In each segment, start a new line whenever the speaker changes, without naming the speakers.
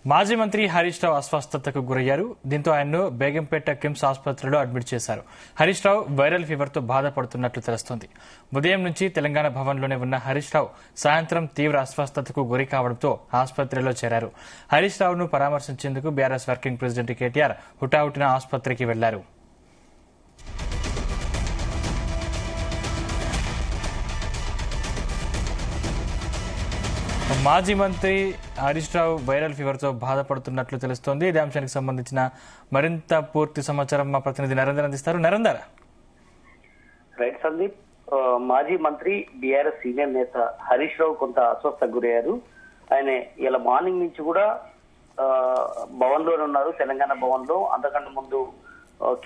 మాజీ మంత్రి హరీష్ రావు అస్వస్థతకు గురయ్యారు. దీంతో ఆయన్ను బేగంపేట కిమ్స్ ఆసుపత్రిలో అడ్మిట్ చేశారు. హరీష్ రావు వైరల్ ఫీవర్ తో బాధపడుతున్నట్లు తెలుస్తోంది. ఉదయం నుంచి తెలంగాణ భవన్లోనే ఉన్న హరీష్ రావు సాయంత్రం తీవ్ర అస్వస్థతకు గురి కావడంతో ఆసుపత్రిలో చేరారు. హరీష్ రావును పరామర్శించేందుకు బీఆర్ఎస్ వర్కింగ్ ప్రెసిడెంట్ కేటీఆర్ హుటాహుటిన ఆసుపత్రికి వెళ్లారు. మాజీ మంత్రి హరీష్ రావు వైరల్ ఫీవర్ తో బాధపడుతున్నట్లు తెలుస్తోంది. ఇదే అంశానికి సంబంధించిన మరింత పూర్తి సమాచారం మా ప్రతినిధి నరేందర్ అందిస్తారు. నరేందర్.
రైట్ సందీప్, మాజీ మంత్రి బీఆర్ఎస్ సీనియర్ నేత హరీష్ రావు కొంత అస్వస్థకు గురయ్యారు. ఆయన ఇలా మార్నింగ్ నుంచి కూడా భవన్ లోనే ఉన్నారు, తెలంగాణ భవన్ లో. అంతకంటే ముందు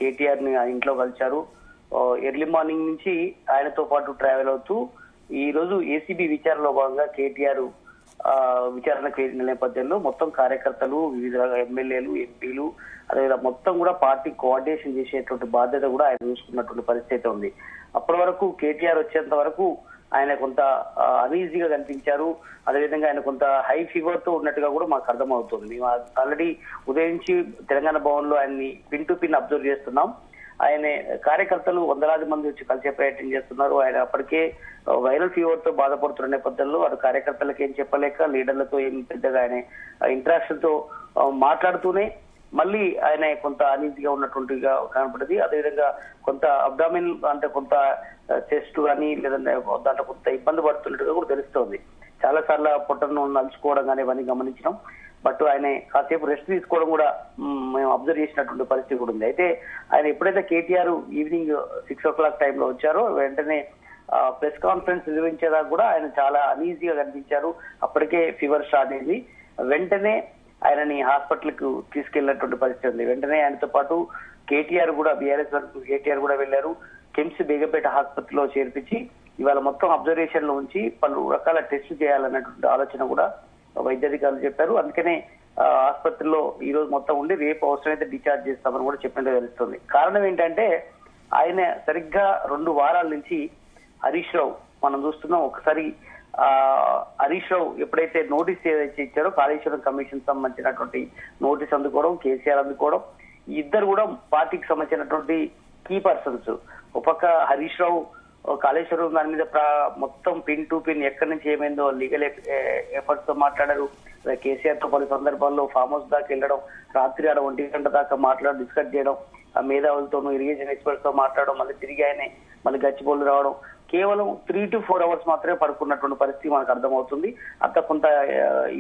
కేటీఆర్ ని ఇంట్లో కలిశారు. ఎర్లీ మార్నింగ్ నుంచి ఆయనతో పాటు ట్రావెల్ అవుతూ ఈ రోజు ఏసీబీ విచారణలో భాగంగా కేటీఆర్ విచారణకు వెళ్ళిన నేపథ్యంలో మొత్తం కార్యకర్తలు, వివిధ ఎమ్మెల్యేలు, ఎంపీలు, అదేవిధంగా మొత్తం కూడా పార్టీ కోఆర్డినేషన్ చేసేటువంటి బాధ్యత కూడా ఆయన చూసుకున్నటువంటి పరిస్థితి ఉంది. అప్పటి వరకు కేటీఆర్ వచ్చేంత వరకు ఆయన కొంత అనీజీగా కనిపించారు. అదేవిధంగా ఆయన కొంత హై ఫీవర్ తో ఉన్నట్టుగా కూడా మాకు అర్థమవుతుంది. ఆల్రెడీ ఉదయం నుంచి తెలంగాణ భవన్ లో ఆయన్ని పిన్ టు పిన్ అబ్జర్వ్ చేస్తున్నాం. ఆయన కార్యకర్తలు వందలాది మంది వచ్చి కలిసే ప్రయత్నం చేస్తున్నారు. ఆయన అప్పటికే వైరల్ ఫీవర్ తో బాధపడుతున్న నేపథ్యంలో వారు కార్యకర్తలకు ఏం చెప్పలేక, లీడర్లతో ఏం పెద్దగా ఆయన ఇంటరాక్షన్ తో మాట్లాడుతూనే మళ్ళీ ఆయన కొంత అనీజీగా ఉన్నటువంటిగా కనపడింది. అదేవిధంగా కొంత అబ్డామిన్ అంటే కొంత చెస్ట్ కానీ లేదంటే దాంట్లో కొంత ఇబ్బంది పడుతున్నట్టుగా కూడా తెలుస్తోంది. చాలా సార్లు పొట్టను నలుచుకోవడం కానీ ఇవన్నీ గమనించినాం. బట్ ఆయన కాసేపు రెస్ట్ తీసుకోవడం కూడా మేము అబ్జర్వ్ చేసినటువంటి పరిస్థితి కూడా ఉంది. అయితే ఆయన ఎప్పుడైతే కేటీఆర్ ఈవినింగ్ 6 o'clock టైంలో వచ్చారో వెంటనే ప్రెస్ కాన్ఫరెన్స్ నిర్వహించేదాకా కూడా ఆయన చాలా అనీజీగా కనిపించారు. అప్పటికే ఫీవర్ స్టార్ట్ అయింది. వెంటనే ఆయనని హాస్పిటల్ కు తీసుకెళ్లినటువంటి పరిస్థితి ఉంది. వెంటనే ఆయనతో పాటు కేటీఆర్ కూడా, బీఆర్ఎస్ కేటీఆర్ కూడా వెళ్లారు. కిమ్స్ బేగంపేట హాస్పిటల్లో చేర్పించి ఇవాళ మొత్తం అబ్జర్వేషన్ లో ఉంచి పలు రకాల టెస్టులు చేయాలన్నటువంటి ఆలోచన కూడా వైద్యాధికారులు చెప్పారు. అందుకనే ఆసుపత్రిలో ఈ రోజు మొత్తం ఉండి రేపు అవసరమైతే డిశ్చార్జ్ చేస్తామని కూడా చెప్పినట్టు తెలుస్తుంది. కారణం ఏంటంటే ఆయన సరిగ్గా 2 వారాల నుంచి హరీష్ రావు మనం చూస్తున్నాం. ఒకసారి హరీష్ రావు ఎప్పుడైతే నోటీస్ ఏదైతే ఇచ్చారో కాళేశ్వరం కమిషన్ సంబంధించినటువంటి నోటీస్ అందుకోవడం, కేసీఆర్ అందుకోవడం, ఇద్దరు కూడా పార్టీకి సంబంధించినటువంటి కీ పర్సన్స్. ఒక పక్క హరీష్ రావు కాళేశ్వరం దాని మీద మొత్తం పిన్ టు పిన్ ఎక్కడి నుంచి ఏమైందో లీగల్ ఎఫర్ట్స్ తో మాట్లాడారు. కేసీఆర్ తో పలు సందర్భాల్లో ఫామ్ హౌస్ దాకా వెళ్ళడం, రాత్రి 1 గంట దాకా డిస్కస్ చేయడం, ఆ మేధావులతోనూ, ఇరిగేషన్ ఎక్స్పర్ట్స్ తో మాట్లాడడం, మళ్ళీ తిరిగి ఆయన మళ్ళీ గచ్చిబౌలి రావడం, కేవలం 3 to 4 hours మాత్రమే పడుకున్నటువంటి పరిస్థితి మనకు అర్థమవుతుంది. అంత కొంత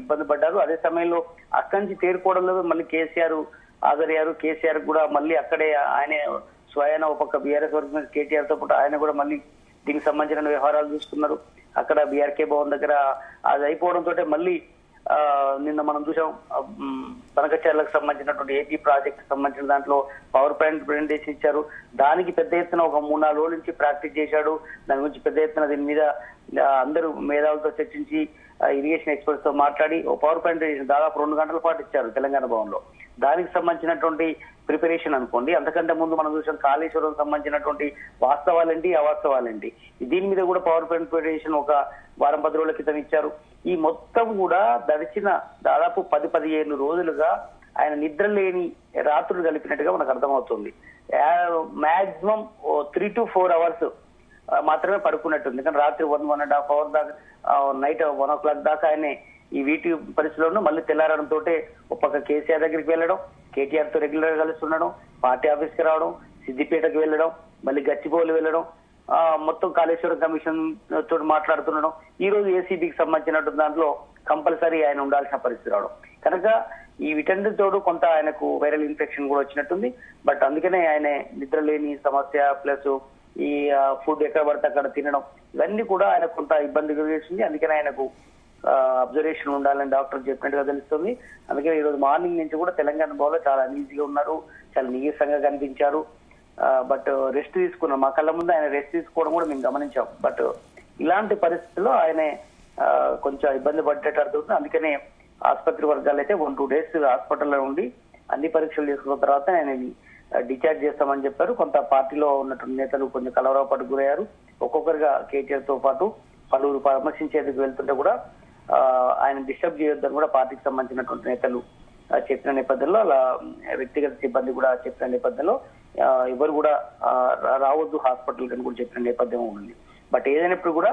ఇబ్బంది పడ్డారు. అదే సమయంలో అక్కడి నుంచి తేరుకోవడంలో మళ్ళీ కేసీఆర్ హాజరయ్యారు. కేసీఆర్ కూడా మళ్ళీ అక్కడే ఆయన స్వయాన ఒక పక్క బీఆర్ఎస్ వర్గం కేటీఆర్ తో పాటు ఆయన కూడా మళ్ళీ దీనికి సంబంధించిన వ్యవహారాలు చూసుకున్నారు. అక్కడ బీఆర్కే భవన్ దగ్గర అది అయిపోవడంతో మళ్ళీ నిన్న మనం చూసాం బనకచర్లకు సంబంధించినటువంటి ఏపీ ప్రాజెక్ట్ సంబంధించిన దాంట్లో పవర్ పాయింట్ ప్రెజెంటేషన్ ఇచ్చారు. దానికి పెద్ద ఎత్తున ఒక 3-4 రోజుల నుంచి ప్రాక్టీస్ చేశాడు. దాని గురించి పెద్ద ఎత్తున దీని మీద అందరూ మేధావులతో చర్చించి ఇరిగేషన్ ఎక్స్పర్ట్స్ తో మాట్లాడి ఒక పవర్ పాయింట్ దాదాపు 2 గంటల పాటు ఇచ్చారు తెలంగాణ భవన్ లో. దానికి సంబంధించినటువంటి ప్రిపరేషన్ అనుకోండి. అంతకంటే ముందు మనం చూసాం కాళేశ్వరం సంబంధించినటువంటి వాస్తవాలేంటి, అవాస్తవాలేంటి, దీని మీద కూడా పవర్ పాయింట్ ప్రిపరేషన్ ఒక 10 రోజుల క్రితం ఇచ్చారు. ఈ మొత్తం కూడా గడిచిన దాదాపు 10-15 రోజులుగా ఆయన నిద్ర లేని రాత్రులు కలిపినట్టుగా మనకు అర్థమవుతుంది. మాక్సిమం 3 to 4 hours మాత్రమే పడుకున్నట్టుంది. కానీ రాత్రి 1.5 hour దాకా, నైట్ 1 o'clock దాకా ఆయన ఈ వీటి పరిస్థితుల్లో మళ్ళీ తెల్లారడంతో ఒక పక్క కేసీఆర్ దగ్గరికి వెళ్ళడం, కేటీఆర్ తో రెగ్యులర్ గా కలుస్తుండడం, పార్టీ ఆఫీస్ కి రావడం, సిద్దిపేటకు వెళ్ళడం, మళ్ళీ గచ్చిబౌలి వెళ్ళడం, మొత్తం కాళేశ్వరం కమిషన్ తోటి మాట్లాడుతుండడం, ఈ రోజు ఏసీబీకి సంబంధించినటువంటి దాంట్లో కంపల్సరీ ఆయన ఉండాల్సిన పరిస్థితి రావడం. కనుక ఈ వీటన్నిటి తోడు కొంత ఆయనకు వైరల్ ఇన్ఫెక్షన్ కూడా వచ్చినట్టుంది. బట్ అందుకనే ఆయన నిద్ర లేని సమస్య ప్లస్ ఈ ఫుడ్ ఎక్కడ పడితే అక్కడ తినడం, ఇవన్నీ కూడా ఆయన కొంత ఇబ్బంది కలిగిస్తుంది. అందుకనే ఆయనకు అబ్జర్వేషన్ ఉండాలని డాక్టర్ చెప్పినట్టుగా తెలుస్తుంది. అందుకే ఈ రోజు మార్నింగ్ నుంచి కూడా తెలంగాణ భవన్లో చాలా అనీజీగా ఉన్నారు, చాలా నీరసంగా కనిపించారు. బట్ రెస్ట్ తీసుకున్నాం, మా కళ్ళ ముందు ఆయన రెస్ట్ తీసుకోవడం కూడా మేము గమనించాం. బట్ ఇలాంటి పరిస్థితుల్లో ఆయన కొంచెం ఇబ్బంది పడ్డట్టు అర్థమవుతుంది. అందుకనే ఆసుపత్రి వర్గాలు అయితే 1-2 days హాస్పిటల్లో ఉండి అన్ని పరీక్షలు చేసుకున్న తర్వాత ఆయన డిశ్చార్జ్ చేస్తామని చెప్పారు. కొంత పార్టీలో ఉన్నటువంటి నేతలు కొంచెం కలవరపాటు గురయ్యారు. ఒక్కొక్కరిగా కేటీఆర్ తో పాటు పలువురు పరామర్శించేందుకు వెళ్తుంటే కూడా ఆయన డిస్టర్బ్ చేయొద్దని కూడా పార్టీకి సంబంధించినటువంటి నేతలు చెప్పిన నేపథ్యంలో, అలా వ్యక్తిగత సిబ్బంది కూడా చెప్పిన నేపథ్యంలో ఎవరు కూడా రావద్దు హాస్పిటల్ అని కూడా చెప్పిన నేపథ్యం ఉంది. బట్ ఏదైనప్పుడు కూడా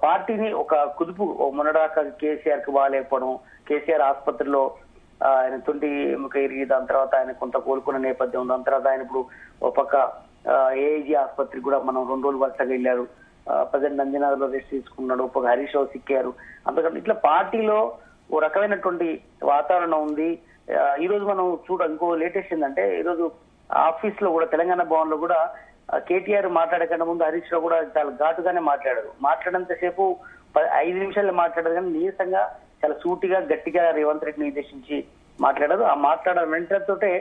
పార్టీని ఒక కుదుపు, మొన్నడాక కేసీఆర్ కు బాగాలేకపోవడం, కేసీఆర్ ఆసుపత్రిలో ఆయన తొంటి ఎముక ఇరిగి దాని తర్వాత ఆయన కొంత కోలుకున్న నేపథ్యం, దాని తర్వాత ఆయన ఇప్పుడు ఒక పక్క ఏఐజీ ఆసుపత్రికి కూడా మనం 2 రోజులు వరుసగా వెళ్ళారు, ప్రజెంట్ నందినగర్ లో రెస్ట్ తీసుకున్నాడు, ఒక హరీష్ రావు సిక్కారు. అందుకని ఇట్లా పార్టీలో ఓ రకమైనటువంటి వాతావరణం ఉంది. ఈ రోజు మనం ఇంకో లేటెస్ట్ ఏంటంటే, ఈ రోజు ఆఫీస్ లో కూడా తెలంగాణ భవన్ లో కూడా కేటీఆర్ మాట్లాడకుండా ముందు హరీష్ రావు కూడా చాలా ఘాటుగానే మాట్లాడారు. మాట్లాడినంత సేపు 5 నిమిషాలు మాట్లాడారు, కానీ నీరసంగా చాలా సూటిగా గట్టిగా రేవంత్ రెడ్డిని నిర్దేశించి మాట్లాడారు. ఆ మాట్లాడిన వెంటనే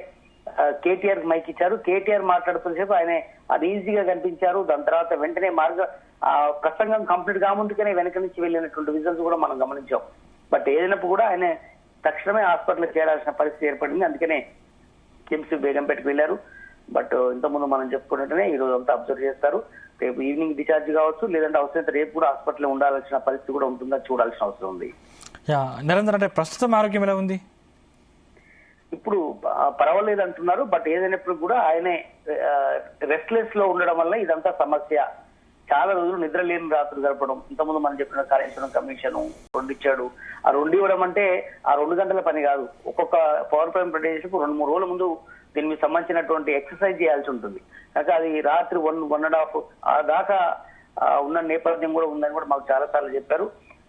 కేటీఆర్ మైక్ ఇచ్చారు. కేటీఆర్ మాట్లాడుతున్న సేపు ఆయన అది ఈజీగా కనిపించారు. దాని తర్వాత వెంటనే ప్రసంగం కంప్లీట్ గా ముందుకనే వెనక నుంచి వెళ్ళినటువంటి విజువల్స్ కూడా మనం గమనించాం. బట్ ఏదైనప్పుడు కూడా ఆయన తక్షణమే హాస్పిటల్ చేరాల్సిన పరిస్థితి ఏర్పడింది. అందుకనే కిమ్స్ బేగంపేటకు వెళ్లారు. బట్ ఇంతకుముందు మనం చెప్పుకున్నట్టునే ఈ రోజు అంతా అబ్జర్వ్ చేస్తారు. రేపు ఈవినింగ్ డిశ్చార్జ్ కావచ్చు, లేదంటే అవసరమైతే రేపు కూడా హాస్పిటల్ ఉండాల్సిన పరిస్థితి కూడా ఉంటుందా చూడాల్సిన అవసరం ఉంది.
నరేందర్, అంటే ప్రస్తుతం ఆరోగ్యం ఎలా ఉంది?
ఇప్పుడు పర్వాలేదు అంటున్నారు. బట్ ఏదైనప్పుడు కూడా ఆయనే రెస్ట్లెస్ లో ఉండడం వల్ల ఇదంతా సమస్య. చాలా రోజులు నిద్ర లేని రాత్రులు గడపడం, ఇంతకుముందు మనం చెప్పిన కార్యాచరణ కమిషన్ 2 ఇచ్చాడు. ఆ 2 ఇవ్వడం అంటే ఆ 2 గంటల పని కాదు. ఒక్కొక్క పవర్ పాయింట్ ప్రదేశం 2-3 రోజుల ముందు దీనికి సంబంధించినటువంటి ఎక్సర్సైజ్ చేయాల్సి ఉంటుంది. కనుక అది రాత్రి 1.5 దాకా ఉన్న నేపథ్యం కూడా ఉందని కూడా మాకు చాలా సార్లు చెప్పారు.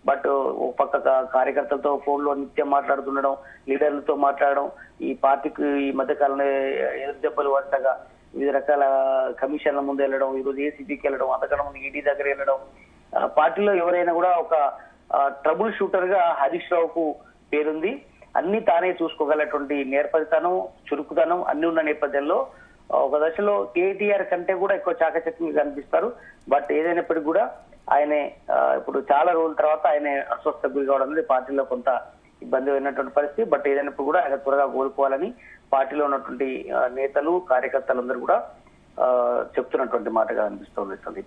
బట్ ఒక పక్క కార్యకర్తలతో ఫోన్ లో నిత్యం మాట్లాడుతుండడం, లీడర్లతో మాట్లాడడం, ఈ పార్టీకి ఈ మధ్య కాలంలో ఎదురు దెబ్బలు వరుసగా వివిధ రకాల కమిషన్ల ముందు వెళ్ళడం, ఈరోజు ఏసీబీకి వెళ్ళడం, అంతకన్నా ముందు ఈడీ దగ్గర వెళ్ళడం. పార్టీలో ఎవరైనా కూడా ఒక ట్రబుల్ షూటర్ గా హరీష్ రావుకు పేరుంది. అన్ని తానే చూసుకోగలటువంటి నేర్పరితనం, చురుకుతనం అన్ని ఉన్న నేపథ్యంలో ఒక దశలో కేటీఆర్ కంటే కూడా ఎక్కువ చాకచక్యంగా కనిపిస్తారు. బట్ ఏదైనప్పటికీ కూడా ఆయనే ఇప్పుడు చాలా రోజుల తర్వాత ఆయన అస్వస్థ గురి కావడం అనేది పార్టీలో కొంత ఇబ్బంది అయినటువంటి పరిస్థితి. బట్ ఏదైనప్పుడు కూడా ఆయన త్వరగా కోలుకోవాలని పార్టీలో ఉన్నటువంటి నేతలు, కార్యకర్తలందరూ కూడా చెప్తున్నటువంటి మాటగా అనిపిస్తుంది.